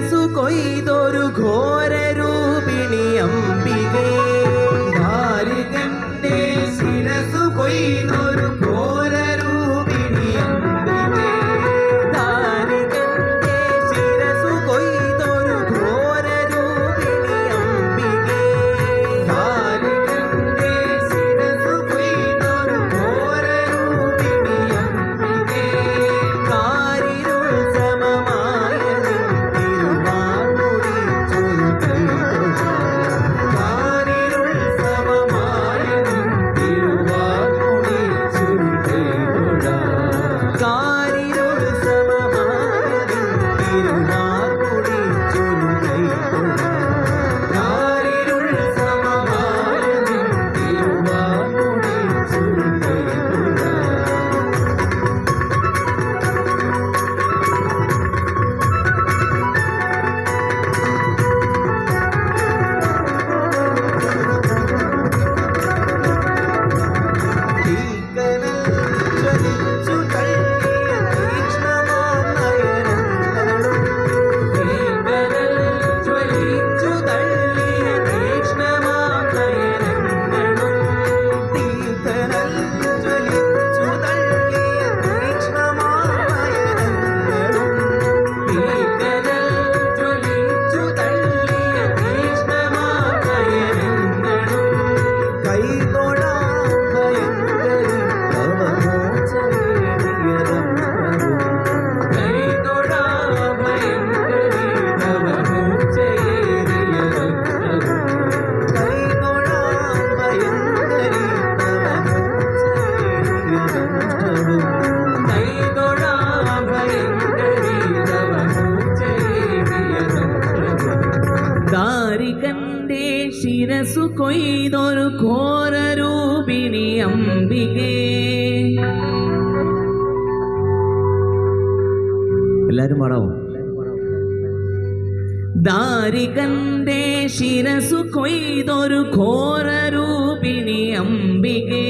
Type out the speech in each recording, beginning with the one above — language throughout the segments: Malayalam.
ശിരസു കൊയ്തൊരു ഘോരരൂപിണി അംബികേ ദാരികന്റെ ശിരസു കൊയ്തൊരു ഘോരരൂപിണി അംബികേ ദാരികന്റെ ശിരസു കൊയ്തൊരു ഘോരരൂപിണി അംബികേ ദാരികന്റെ ശിരസു കൊയ്തൊരു ഘോരരൂപിണി അംബികേ കാരിരുൾ സമമായ തിരുവാർമുടി ചുരുക്കൈതൊഴ കാരിരുൾ സമമായ തിരുവാർമുടി ചുരുക്കൈതൊഴ കാരിരുൾ സമമായ തിരുവാർമുടി ചുരുക്കൈതൊഴ കാരിരുൾ സമമായ തിരുവാർമുടി ചുരുക്കൈതൊഴ ജ്വലിച്ചു തള്ളിയ തീക്ഷ്ണമാം നയനങ്ങളും ജ്വലിച്ചു തള്ളിയ തീക്ഷ്ണമാം നയനങ്ങളും ജ്വലിച്ചു തള്ളിയ തീക്ഷ്ണമാം നയനങ്ങളും ജ്വലിച്ചു തള്ളിയ തീക്ഷ്ണമാം നയനങ്ങളും കൈതൊഴാം ഭയങ്കരി തവ മോചനേറിയതം കൈതൊഴാം ഭയങ്കരി തവ മോചനേറിയതം കൈതൊഴാം ഭയങ്കരി തവ മോചനേറിയതം കൈതൊഴാം ഭയങ്കരി തവ മോചനേറിയതം ദാരികന്റെ ശിരസു കൊയ്തൊരു ഘോരരൂപിണി അംബികേ എല്ലാരും പാടാവോ ദാരികന്റെ ശിരസു കൊയ്തൊരു ഘോരരൂപിണി അംബികേ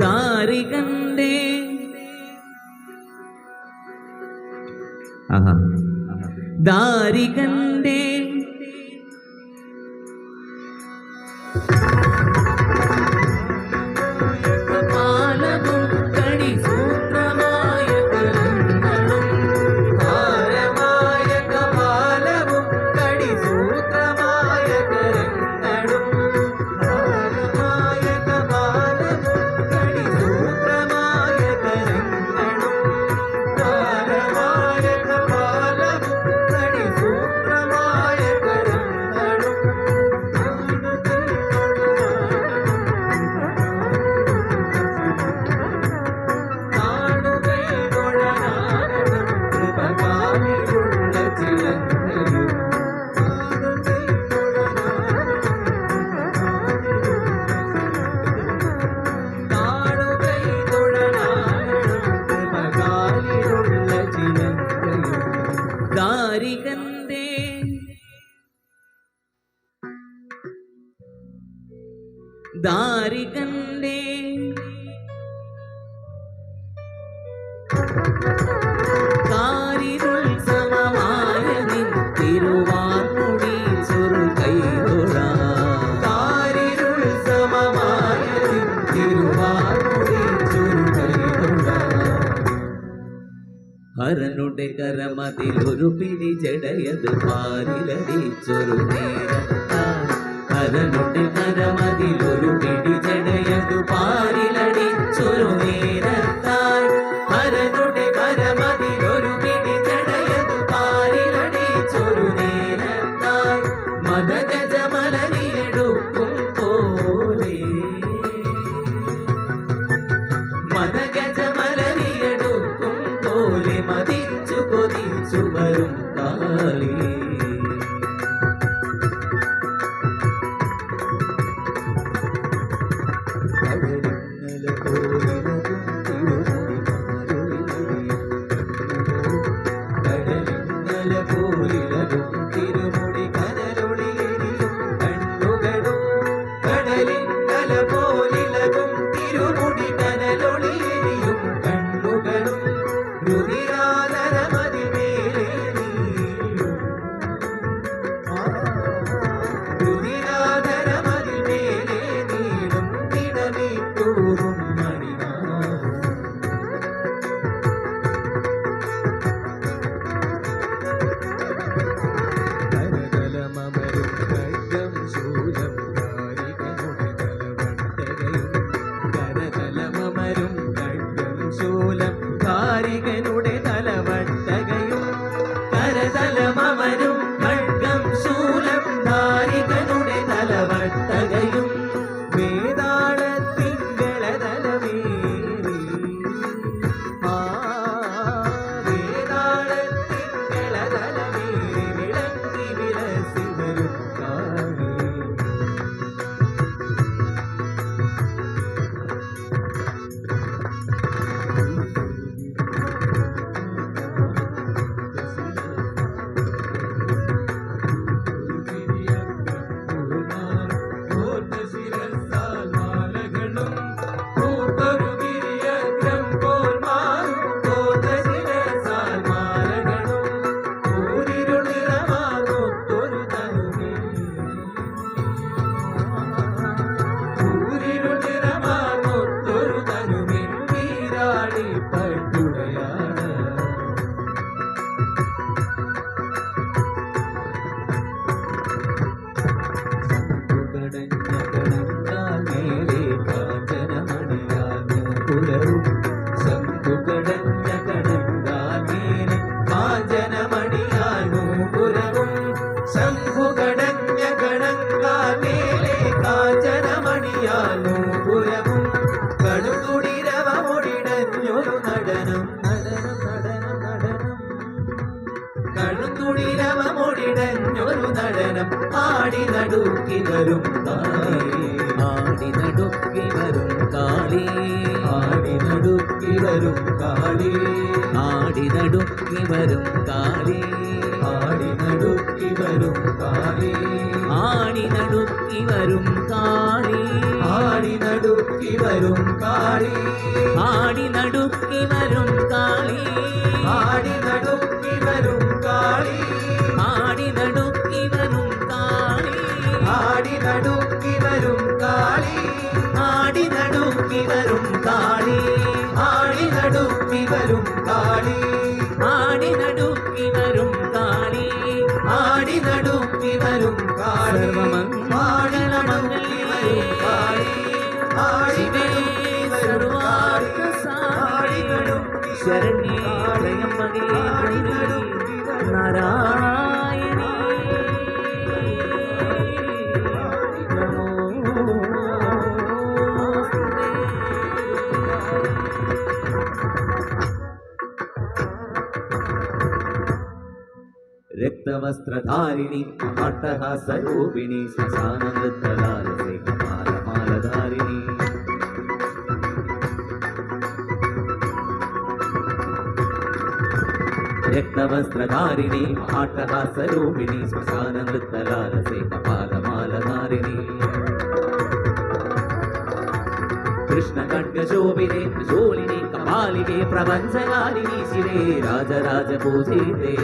ദാരികന്റെ ദാരികന്റെ പാലവും കടിസൂത്രമായ കരങ്ങളും ഭാരമായ കപാലവും കടിസൂത്രമായ കരങ്ങളും ഭാരമായ കപാലവും കടിസൂത്രമായ കരങ്ങളും ഭാരമായ കപാലവും കടിസൂത്രമായ കരങ്ങളും ദാരികന്റെ ദാരികന്റെ കാരിരുൾ സമമായ നിൻ തിരുവാർമുടി ചുരുക്കൈതൊഴ കാരിരുൾ സമമായ നിൻ തിരുവാർമുടി ചുരുക്കൈതൊഴ ഹരനുടെ കരമതിലൊരു പിടി ജടയത് പാരിലടിച്ചൊരു നേരത്താൽ ഹരനുടെ കരമതിലൊരു പിടി ജടയത് പാരിലടിച്ചൊരു നേരത്താൽ ഹരനുടെ കരമതിലൊരു പിടി ജടയത് പാരിലടിച്ചൊരു നേരത്താൽ മദഗജമലരിയെടുക്കും പോലെ മദഗജമലരിയെടുക്കും പോലെ മതിച്ചു കൊതിച്ചു വരും കാളി തിരുമുടി കനലൊളിയെരിയും കണ്ണുകളും കടലിന്നല പോലിലകും തിരുമുടി കനലൊളിയെരിയും കണ്ണുകളും രുതിരാധരമതിമേലെ നീളും രുതിരാധരമതിമേലെ നീളും കിടവിട്ടൂറും മണിനാളും കാരികനുടെ തലവട്ടകയും കരതലമരും ഖഡ്ഗം ശൂലം കാരികനുടെ തലവട്ടകയും വേതാളത്തിങ്കളതലമേറി വേതാളത്തിങ്കളതലമേറി വിളങ്ങി വിലസി വരും കാളി കടുതുടിരവമൊടിടഞ്ഞൊരു നടനം നടനം നടനം നടനം കടുതുടിരവമൊടിടഞ്ഞൊരു നടനം ആടി നടുക്കി വരും കാളി ആടി നടുക്കി വരും കാളി ആടി നടുക്കി വരും കാളി ആടി നടുക്കി വരും കാളി ആടി നടുക്കി വരും കാളി ആടി നടുക്കി വരും കാളി ആടി നടുക്കി വരും കാളി ആടി നടുക്കി വരും കാളി ആടി നടുക്കി വരും കാളി ആടി നടുക്കി വരും കാളി ആടി നടുക്കി വരും കാളി ആടി നടുക്കി വരും കാളി ആടി നടുക്കി വരും കാളി ആടി നടുക്കി വരും കാളി ആടി നടുക്കി വരും കാളി സർവമംഗളമംഗളി വരും കാളി ആടി നടുക്കി വരും കാളി ആടി നടുക്കി ശരണ്യേ ത്രയംബകേ നാരായണി രക്തവസ്ത്രധാരിണി അട്ടഹാസരൂപിണി ശ്മശാനനൃത്തലാലസേ മാലമാലധാരിണി രക്തവസ്ത്രധാരിണി അട്ടഹാസരൂപിണി ശ്മശാനനൃത്തലാലസേ മാലമാലധാരിണി കൃഷ്ണഖഡ്ഗശോഭിതേ ത്രിശൂലിനി കപാലികേ പ്രപഞ്ചകാരിണി ശിവേ രാജരാജപൂജിതേ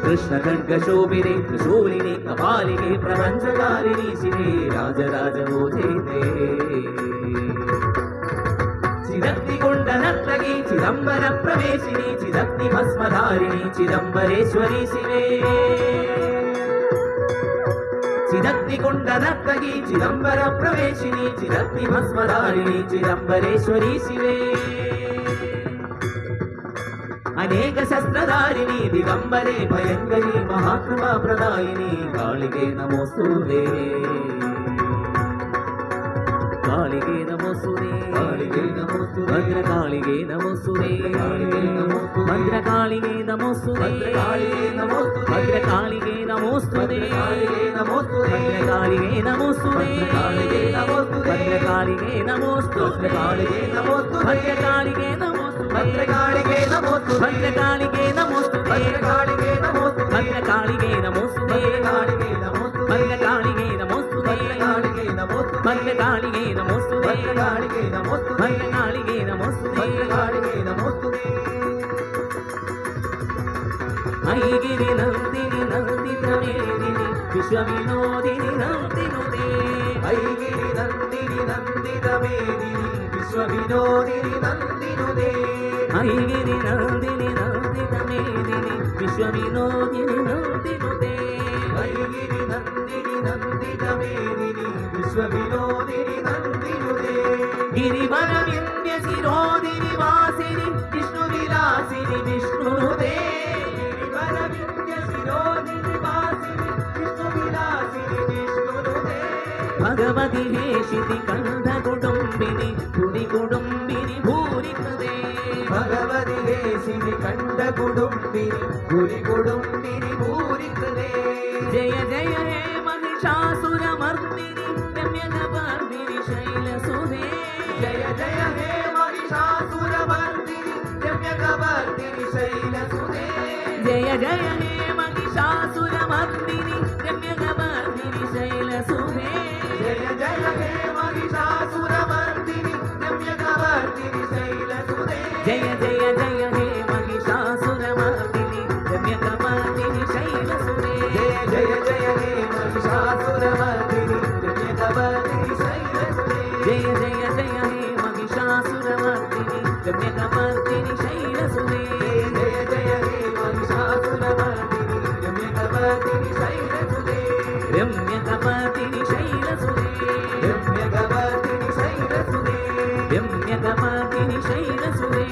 കൃഷ്ണഖഡ്ഗശോഭിതേ ത്രിശൂലിനി കപാലികേ പ്രപഞ്ചകാരിണി ശിവേ രാജരാജപൂജിതേ ചിരത്തി കൊണ്ട് నర్తకి చిదంబర ప్రవేశిని చిదగ్ని భస్మధారిణి చిదంబరేశ్వరి శివే చిదగ్నికుండ నర్తకి చిదంబర ప్రవేశిని చిదగ్ని భస్మధారిణి చిదంబరేశ్వరి శివే అనేక శస్త్రధారిణి దిగంబరే భయంకరి మహాకృపా ప్రదాయిని కాళికే నమోస్తుతే కాళికే నమోస్తుతే భద్రకాళికే నమోస్తుతే భద్రకాళికే నమోస్తుతే భద్రకాళికే నమోస్తుతే భద్రకాళికే నమోస్తుతే భద్రకాళికే నమోస్తుతే భద్రకాళికే నమోస్తుతే భద్రకాళికే నమోస్తుతే భద్రకాళికే నమోస్తుతే భద్రకాళికే నమోస్తుతే భద్రకాళికే నమోస్తుతే భద్రకాళికే నమోస్తుతే భద్రకాళికే నమోస్తుతే ఐగిరి నందిని నందితమేదిని విశ్వవినోదిని నందినుతే ఐగిరి నందిని నందితమేదిని విశ్వవినోదిని నందినుతే ఐగిరి నందిని నందితమేదిని విశ్వవినోదిని నందినుతే ఐగిరి నందిని నందితమేదిని విశ్వవినోదిని నందినుతే గిరివర వింధ్య శిరోదిని వాసిని విష్ణు విలాసిని విష్ణునుతే గిరివర వింధ్య శిరోదిని వాసిని విష్ణు విలాసిని విష్ణునుతే భగవతి హేషితి కంఠ కుటుంబిని భూరి కుటుంబిని భూరికృతే భగవతి హేషితి కంఠ కుటుంబిని భూరి కుటుంబిని భూరికృతే జయ జయ హే మహిషాసురమర్దిని రమ్యగవర్ధిని శైలసుధే జయ జయ హే మహిషాసురమర్దిని రమ్యగవర్ధిని శైలసుధే జయ జయ హే మహిషాసురమర్దిని రమ్యగవర్ధిని శైలసుధే జయ జయ హే మహిషాసురమర్దిని రమ్యగవర్ధిని శైలసుధే జయ జయ జయ హే మహిషాసురమర్దిని రమ్యగవర్ధిని శైలసుధే జయ జయ జయ హే మహిషాసురమర్దిని రమ్యగవర్ధిని శైలసుధే జయ జయ జయ హే మహిషాసురమర్దిని రమ్యగవర్ధిని శైలసుధే జయ జయ హే మహిషాసురమర్దిని రమ్యగవర్ధిని శైలసుధే రమ్యగవర్ధిని శైలసుధే రమ్యగవర్ధిని శైలసుధే రమ్యగవర్ధిని శైలసుధే